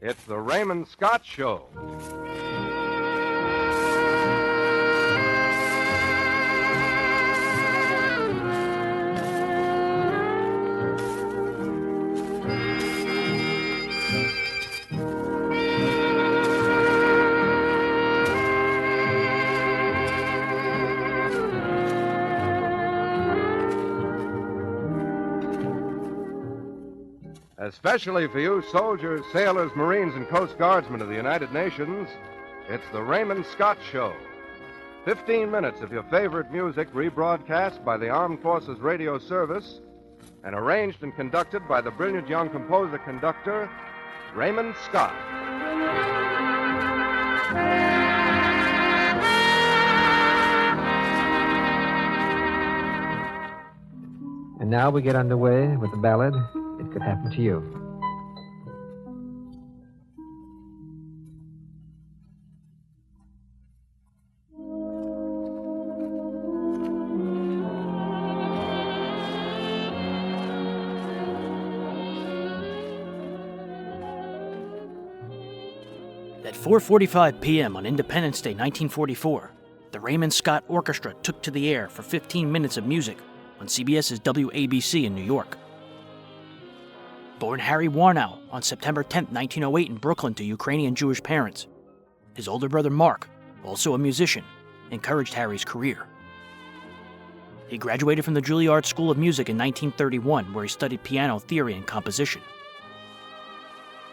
It's the Raymond Scott Show. Especially for you soldiers, sailors, Marines, and Coast Guardsmen of the United Nations, it's the Raymond Scott Show. 15 minutes of your favorite music rebroadcast by the Armed Forces Radio Service and arranged and conducted by the brilliant young composer-conductor, Raymond Scott. And now we get underway with the ballad, It Could Happen to You. At 4:45 p.m. on Independence Day 1944, the Raymond Scott Orchestra took to the air for 15 minutes of music on CBS's WABC in New York. Born Harry Warnow on September 10, 1908 in Brooklyn to Ukrainian Jewish parents, his older brother Mark, also a musician, encouraged Harry's career. He graduated from the Juilliard School of Music in 1931, where he studied piano theory and composition.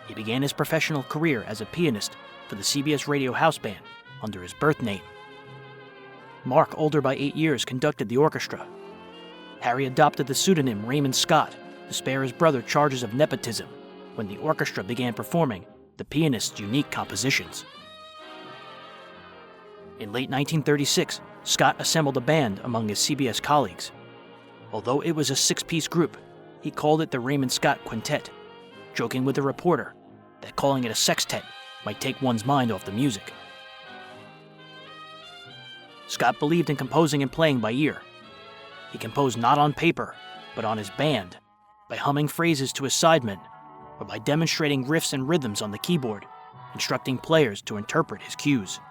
He began his professional career as a pianist for the CBS Radio house band under his birth name. Mark, older by 8 years, conducted the orchestra. Harry adopted the pseudonym Raymond Scott to spare his brother charges of nepotism when the orchestra began performing the pianist's unique compositions. In late 1936, Scott assembled a band among his CBS colleagues. Although it was a 6-piece group, he called it the Raymond Scott Quintette, joking with a reporter that calling it a sextet might take one's mind off the music. Scott believed in composing and playing by ear. He composed not on paper, but on his band, by humming phrases to his sidemen, or by demonstrating riffs and rhythms on the keyboard, instructing players to interpret his cues.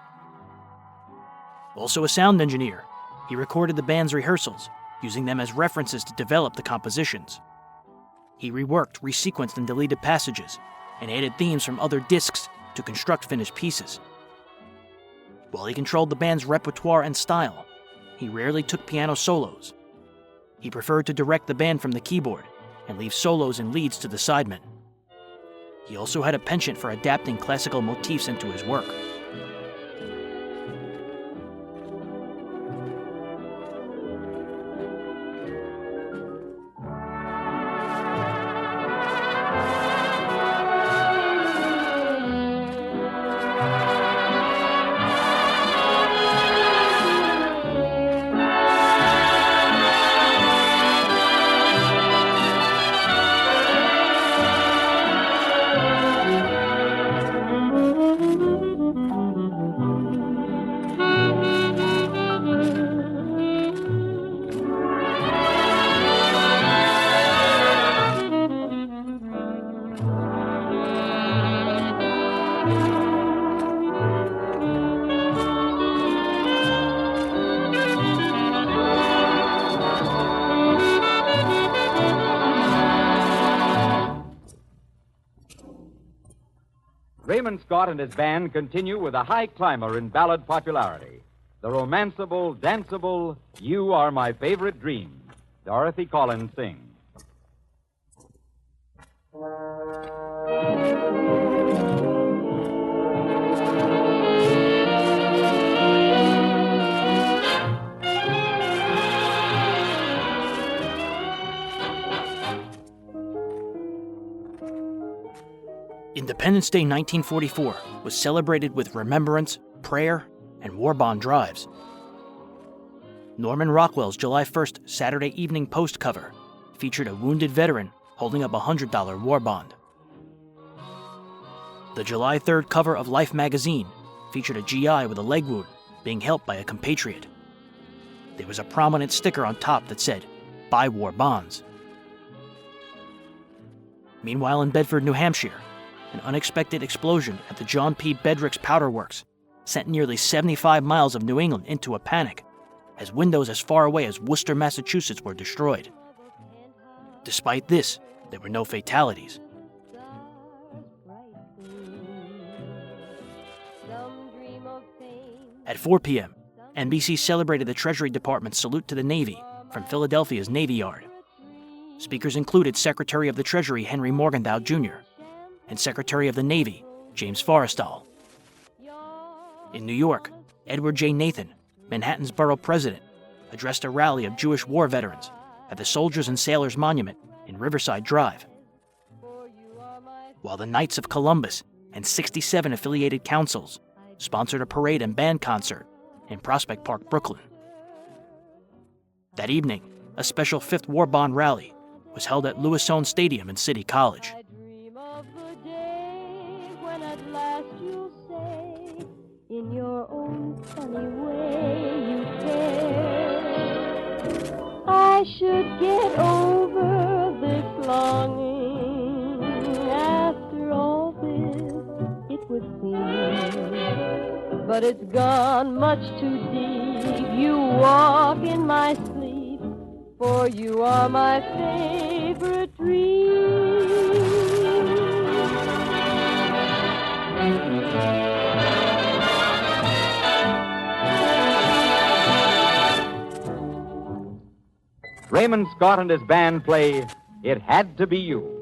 Also a sound engineer, he recorded the band's rehearsals, using them as references to develop the compositions. He reworked, resequenced, and deleted passages, and added themes from other discs to construct finished pieces. While he controlled the band's repertoire and style, he rarely took piano solos. He preferred to direct the band from the keyboard and leave solos and leads to the sidemen. He also had a penchant for adapting classical motifs into his work. Raymond Scott and his band continue with a high climber in ballad popularity. The romanceable, danceable, You Are My Favorite Dream. Dorothy Collins sings. Independence Day 1944 was celebrated with remembrance, prayer, and war bond drives. Norman Rockwell's July 1st Saturday Evening Post cover featured a wounded veteran holding up a $100 war bond. The July 3rd cover of Life magazine featured a GI with a leg wound being helped by a compatriot. There was a prominent sticker on top that said, "Buy war bonds." Meanwhile, in Bedford, New Hampshire, an unexpected explosion at the John P. Bedrick's Powder Works sent nearly 75 miles of New England into a panic, as windows as far away as Worcester, Massachusetts were destroyed. Despite this, there were no fatalities. At 4 p.m., NBC celebrated the Treasury Department's salute to the Navy from Philadelphia's Navy Yard. Speakers included Secretary of the Treasury Henry Morgenthau Jr. and Secretary of the Navy James Forrestal. In New York, Edward J. Nathan, Manhattan's borough president, addressed a rally of Jewish war veterans at the Soldiers and Sailors Monument in Riverside Drive, while the Knights of Columbus and 67 affiliated councils sponsored a parade and band concert in Prospect Park, Brooklyn. That evening, a special Fifth War Bond rally was held at Lewisone Stadium in City College. I dream of the day when at last you'll say, in your own funny way you care. I should get over this longing. After all this, it would seem, but it's gone much too deep. You walk in my sleep, for you are my favorite dream. Raymond Scott and his band play It Had to Be You.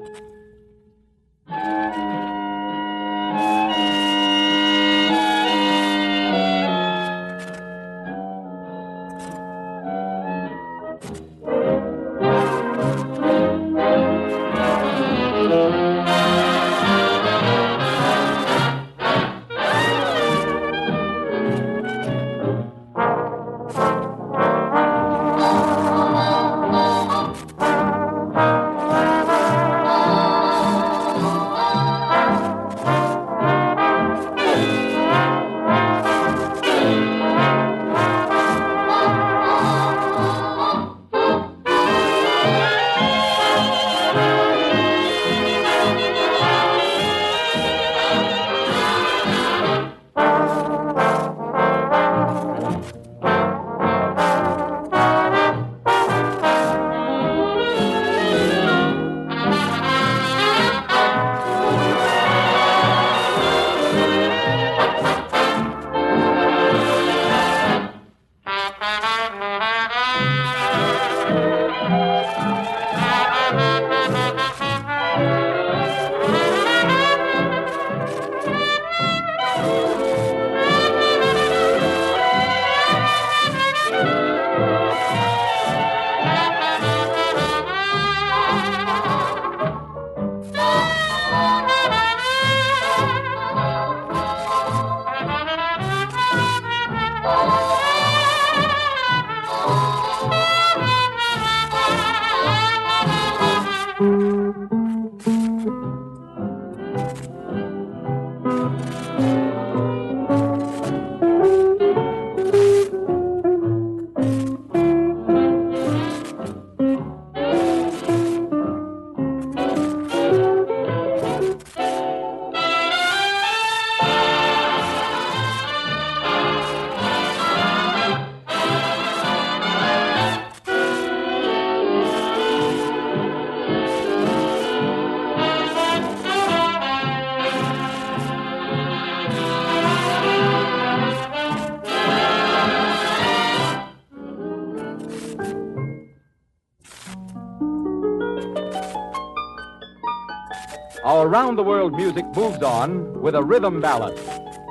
Our round-the-world music moves on with a rhythm ballad.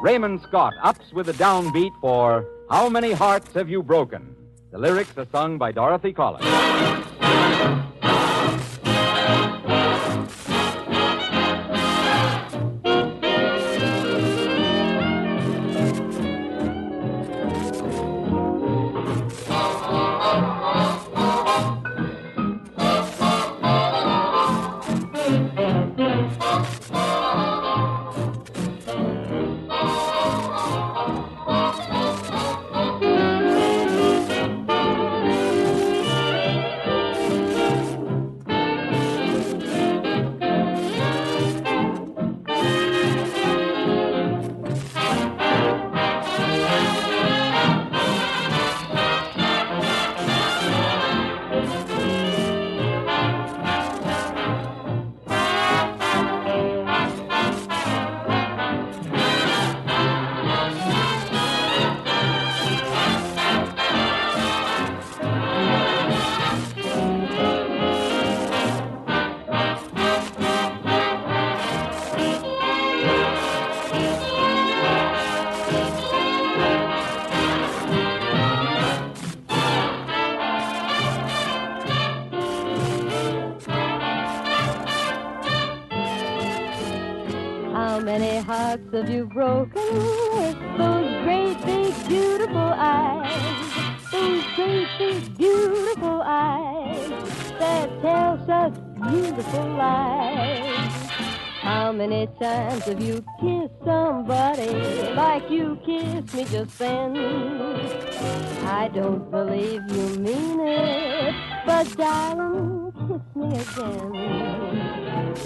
Raymond Scott ups with a downbeat for How Many Hearts Have You Broken? The lyrics are sung by Dorothy Collins. How many hearts have you broken with those great big beautiful eyes? Those great big beautiful eyes that tell such beautiful lies. How many times have you kissed somebody like you kissed me just then? I don't believe you mean it, but darling, kiss me again.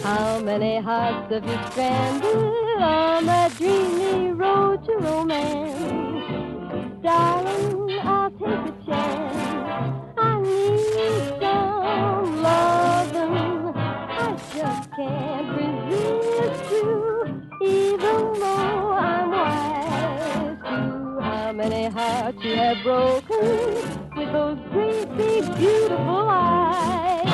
How many hearts have you stranded on that dreamy road to romance? Darling, I'll take a chance. I need some loving. I just can't resist you, even though I'm wise to how many hearts you have broken with those great big beautiful eyes.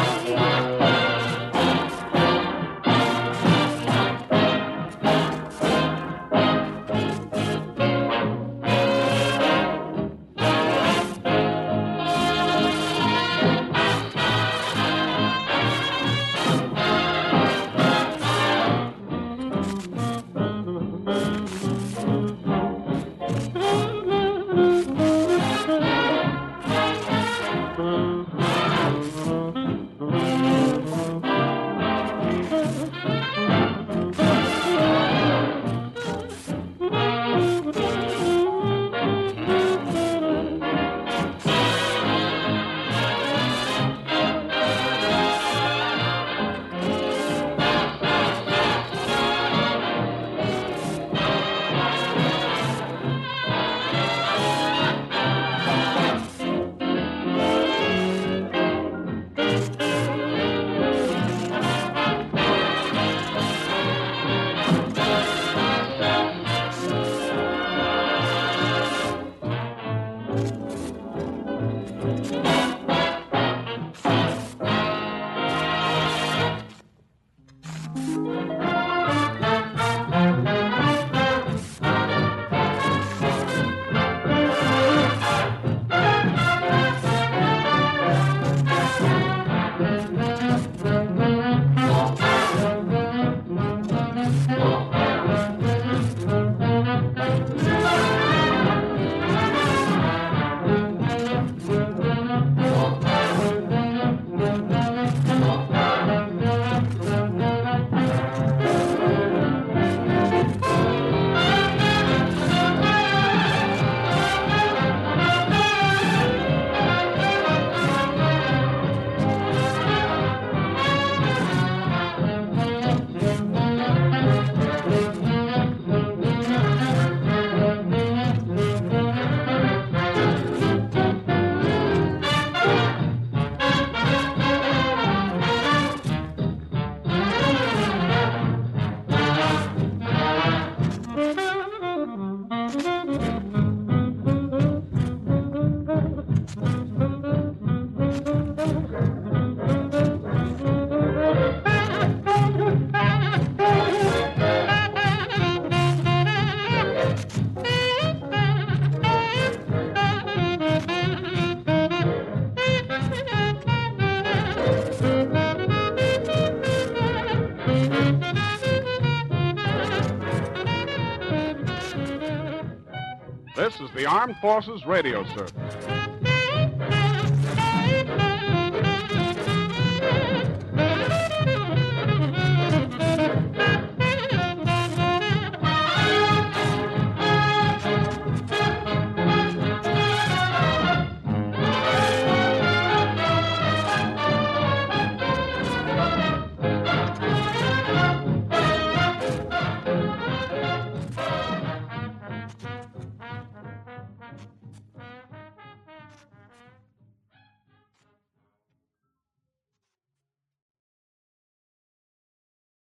This is the Armed Forces Radio Service.